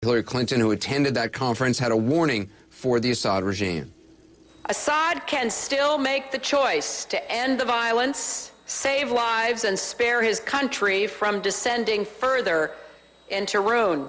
Hillary Clinton, who attended that conference, had a warning for the Assad regime. Assad can still make the choice to end the violence, save lives, and spare his country from descending further into ruin.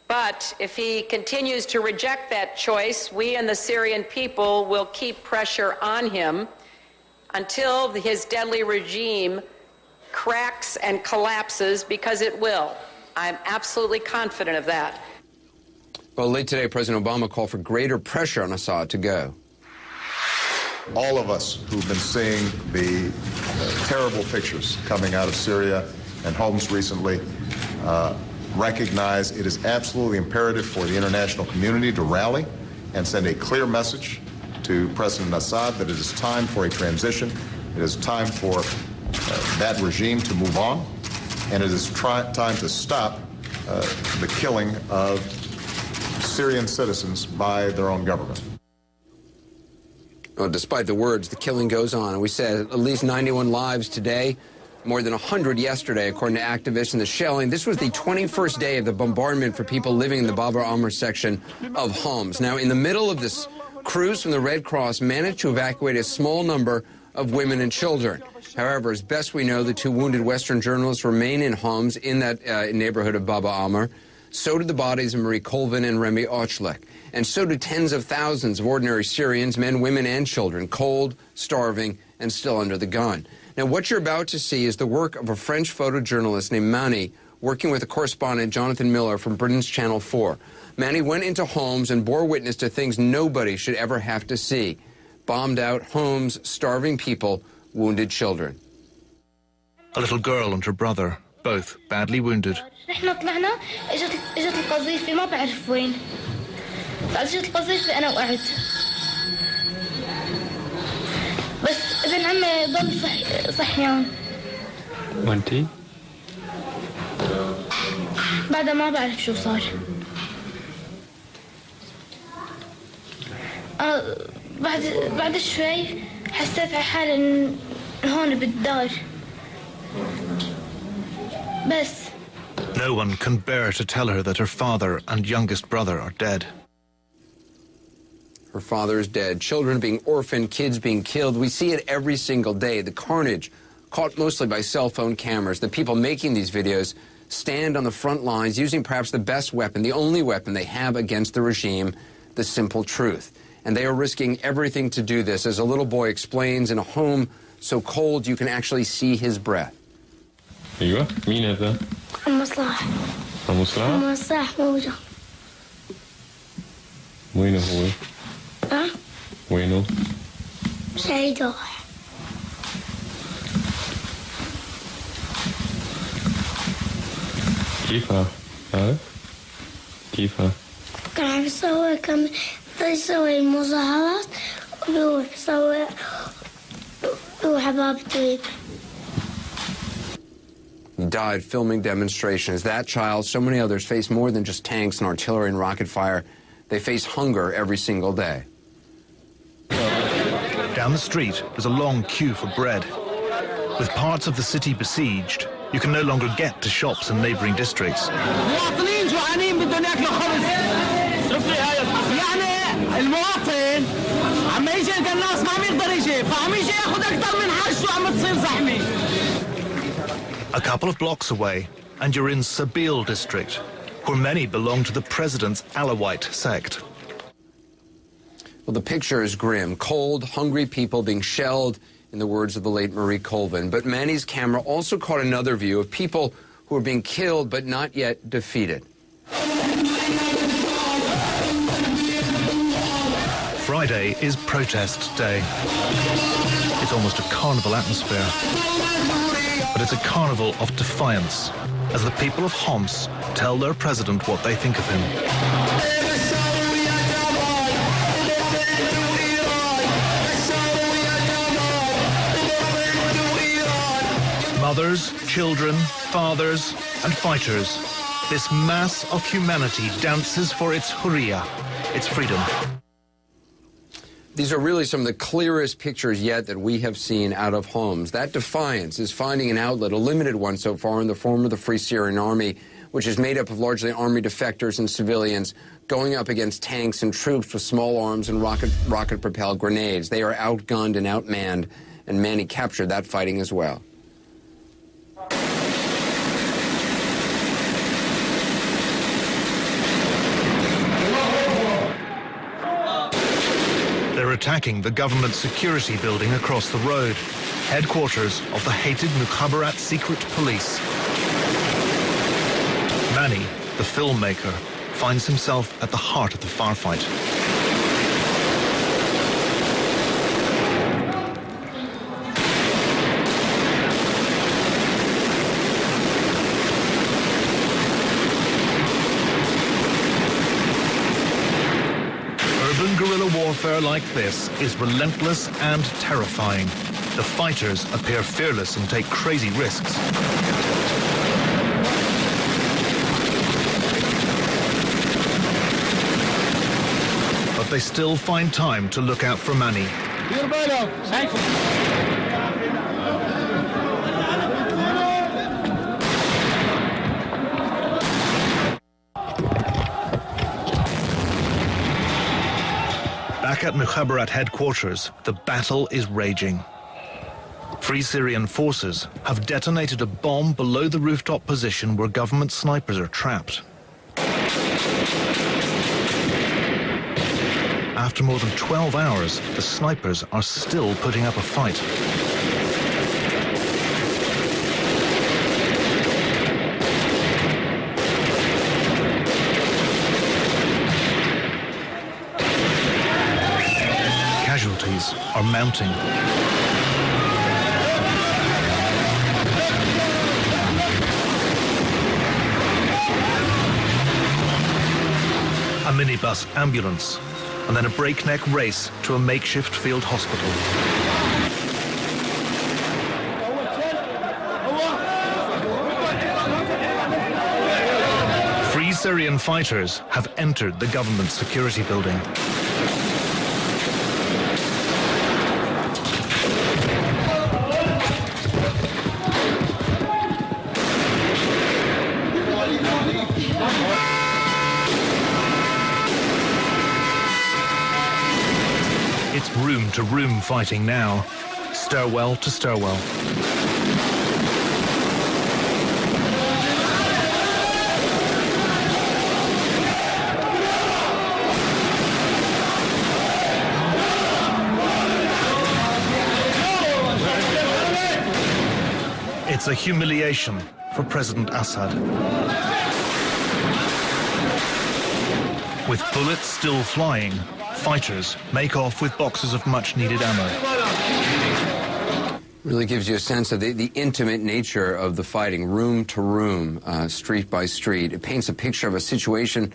But if he continues to reject that choice, we and the Syrian people will keep pressure on him until his deadly regime cracks and collapses, because it will. I'm absolutely confident of that. Well, late today, President Obama called for greater pressure on Assad to go. All of us who've been seeing the terrible pictures coming out of Syria and Homs recently recognize it is absolutely imperative for the international community to rally and send a clear message to President Assad that it is time for a transition. It is time for that regime to move on, and it is time to stop the killing of Syrian citizens by their own government. Well, despite the words, the killing goes on. And we said at least 91 lives today, more than 100 yesterday, according to activists. In the shelling, this was the 21st day of the bombardment for people living in the Bab al-Amr section of Homs. Now, in the middle of this, crews from the Red Cross managed to evacuate a small number of women and children. However, as best we know, the two wounded Western journalists remain in Homs in that neighborhood of Bab al-Amr. So did the bodies of Marie Colvin and Remy Ochlek. And so did tens of thousands of ordinary Syrians, men, women, and children, cold, starving, and still under the gun. Now, what you're about to see is the work of a French photojournalist named Mani, working with a correspondent, Jonathan Miller, from Britain's Channel 4. Mani went into Homs and bore witness to things nobody should ever have to see. Bombed out homes, starving people, wounded children. A little girl and her brother, both badly wounded. احنا طلعنا اجت القذيفة ما بعرف وين. فاجت القذيفة انا وقعت. بس ابن عمي ضل صحيان. وانتي؟ بعدها ما بعرف شو صار. بعد شوي حسيت على حالي هون بالدار. بس. No one can bear to tell her that her father and youngest brother are dead. Her father is dead, children being orphaned, kids being killed. We see it every single day. The carnage, caught mostly by cell phone cameras. The people making these videos stand on the front lines using perhaps the best weapon, the only weapon they have against the regime, the simple truth. And they are risking everything to do this, as a little boy explains, in a home so cold you can actually see his breath. ايوه مين هذا؟ عمو صلاح. عمو صلاح؟ عمو صلاح موجود. وينه هو؟ ها؟ وينه؟ شهيد راح. كيفها؟ عارف؟ كيفها؟ كان عم يسوي المظاهرات ويروح يسوي حبابته. He died filming demonstrations. That child, so many others, face more than just tanks and artillery and rocket fire. They face hunger every single day. Down the street, there's a long queue for bread. With parts of the city besieged, you can no longer get to shops in neighboring districts. A couple of blocks away, and you're in Sabil district, where many belong to the president's Alawite sect. Well, the picture is grim. Cold, hungry people being shelled, in the words of the late Marie Colvin. But Manny's camera also caught another view of people who are being killed but not yet defeated. Friday is protest day. It's almost a carnival atmosphere. But it's a carnival of defiance, as the people of Homs tell their president what they think of him. Mothers, children, fathers, and fighters, this mass of humanity dances for its hurriya, its freedom. These are really some of the clearest pictures yet that we have seen out of Homs. That defiance is finding an outlet, a limited one so far, in the form of the Free Syrian Army, which is made up of largely army defectors and civilians, going up against tanks and troops with small arms and rocket-propelled grenades. They are outgunned and outmanned, and Manny captured that fighting as well. They're attacking the government security building across the road, headquarters of the hated Mukhabarat secret police. Manny, the filmmaker, finds himself at the heart of the firefight. Urban guerrilla warfare like this is relentless and terrifying. The fighters appear fearless and take crazy risks. But they still find time to look out for Manny. Back at Mukhabarat headquarters, the battle is raging. Free Syrian forces have detonated a bomb below the rooftop position where government snipers are trapped. After more than 12 hours, the snipers are still putting up a fight. Casualties are mounting. A minibus ambulance, and then a breakneck race to a makeshift field hospital. Free Syrian fighters have entered the government security building. It's room-to-room fighting now, stairwell to stairwell. It's a humiliation for President Assad. With bullets still flying, fighters make off with boxes of much-needed ammo. Really gives you a sense of the intimate nature of the fighting, room to room, street by street. It paints a picture of a situation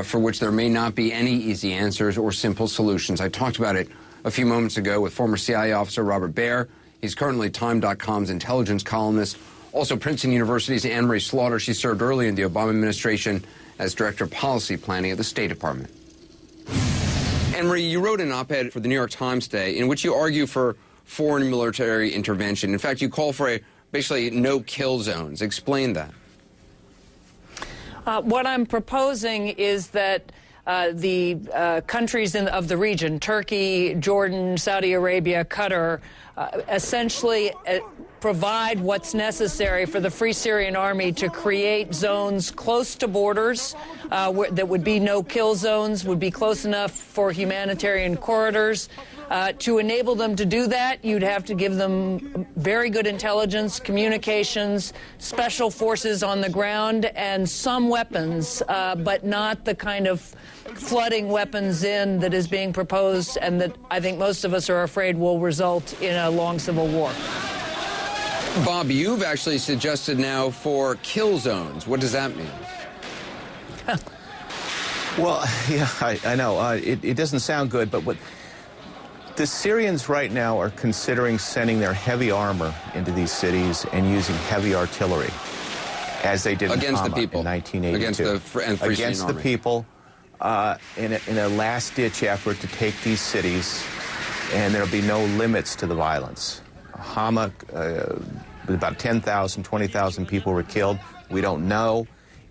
for which there may not be any easy answers or simple solutions. I talked about it a few moments ago with former CIA officer Robert Baer. He's currently Time.com's intelligence columnist. Also Princeton University's Anne-Marie Slaughter. She served early in the Obama administration as Director of Policy Planning at the State Department. Anne-Marie, you wrote an op-ed for the New York Times today in which you argue for foreign military intervention. In fact, you call for basically no-kill zones. Explain that. What I'm proposing is that the countries of the region, Turkey, Jordan, Saudi Arabia, Qatar, essentially provide what's necessary for the Free Syrian Army to create zones close to borders that would be no-kill zones, would be close enough for humanitarian corridors. To enable them to do that, you'd have to give them very good intelligence, communications, special forces on the ground, and some weapons, but not the kind of flooding weapons in that is being proposed and that I think most of us are afraid will result in a long civil war. Bob, you've actually suggested now for kill zones. What does that mean? Well, yeah, I know. It doesn't sound good, but what the Syrians right now are considering sending their heavy armor into these cities and using heavy artillery, as they did against in the people, 1982. Against the people, in a last-ditch effort to take these cities, and there'll be no limits to the violence. Hama, about 10,000, 20,000 people were killed. We don't know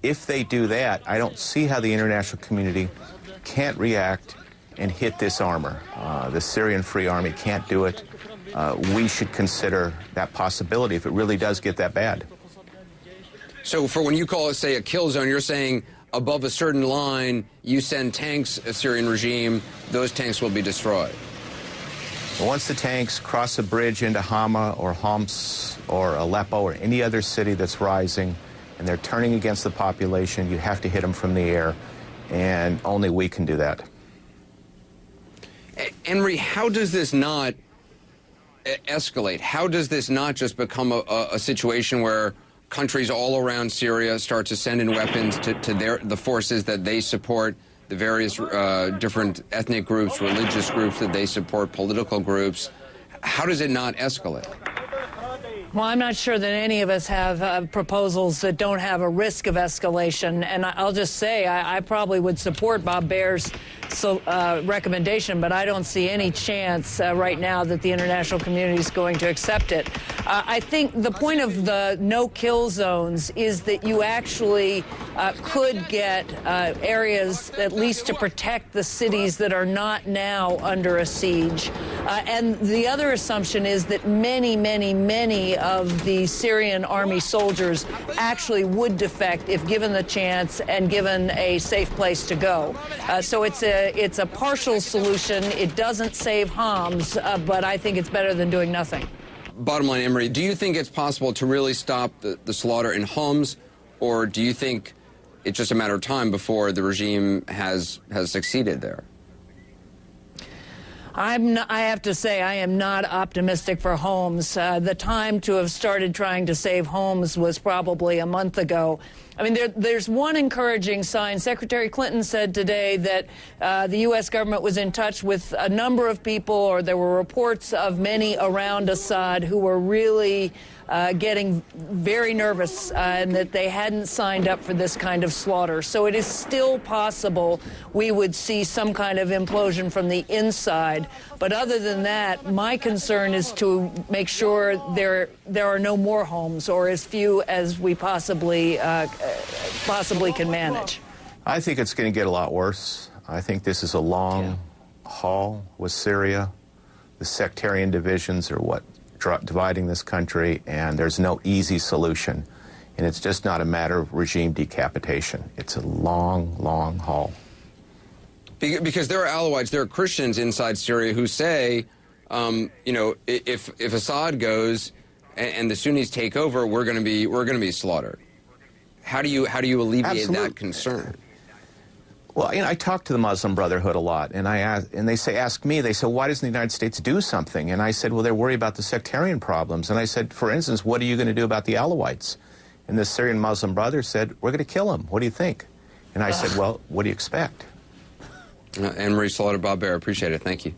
if they do that, I don't see how the international community can't react and hit this armor. The Syrian Free Army can't do it. We should consider that possibility if it really does get that bad. So for when you call it, say, a kill zone, you're saying above a certain line, you send tanks, a Syrian regime, those tanks will be destroyed. Once the tanks cross a bridge into Hama or Homs or Aleppo or any other city that's rising, and they're turning against the population, you have to hit them from the air, and only we can do that. Henry, how does this not escalate? How does this not just become a situation where countries all around Syria start to send in weapons to the forces that they support, the various different ethnic groups, religious groups that they support, political groups? How does it not escalate? Well, I'm not sure that any of us have proposals that don't have a risk of escalation. And I'll just say I probably would support Bob Baer's recommendation, but I don't see any chance right now that the international community is going to accept it. I think the point of the no-kill zones is that you actually could get areas at least to protect the cities that are not now under a siege. And the other assumption is that many of the Syrian army soldiers actually would defect if given the chance and given a safe place to go. So it's a partial solution. It doesn't save Homs, but I think it's better than doing nothing. Bottom line, Emery, do you think it's possible to really stop the slaughter in Homs, or do you think it's just a matter of time before the regime has succeeded there? I have to say, I am not optimistic for Homs. The time to have started trying to save Homs was probably a month ago. I mean, there's one encouraging sign. Secretary Clinton said today that the U.S. government was in touch with a number of people, or there were reports of many around Assad who were really getting very nervous and that they hadn't signed up for this kind of slaughter. So it is still possible we would see some kind of implosion from the inside. But other than that, my concern is to make sure there are no more Homs, or as few as we possibly can manage. I think it's going to get a lot worse. I think this is a long haul with Syria. The sectarian divisions are what dividing this country, and there's no easy solution. And it's just not a matter of regime decapitation. It's a long, long haul. Because there are Alawites, there are Christians inside Syria who say, you know, if Assad goes and the Sunnis take over, we're going to be slaughtered. How do you alleviate that concern? Well, you know, I talk to the Muslim Brotherhood a lot, and they ask me, why doesn't the United States do something? And I said, well, they're worried about the sectarian problems. And I said, for instance, what are you going to do about the Alawites? And the Syrian Muslim brother said, we're going to kill them. What do you think? And I said, well, what do you expect? Anne-Marie Slaughter, Bob Baer, appreciate it. Thank you.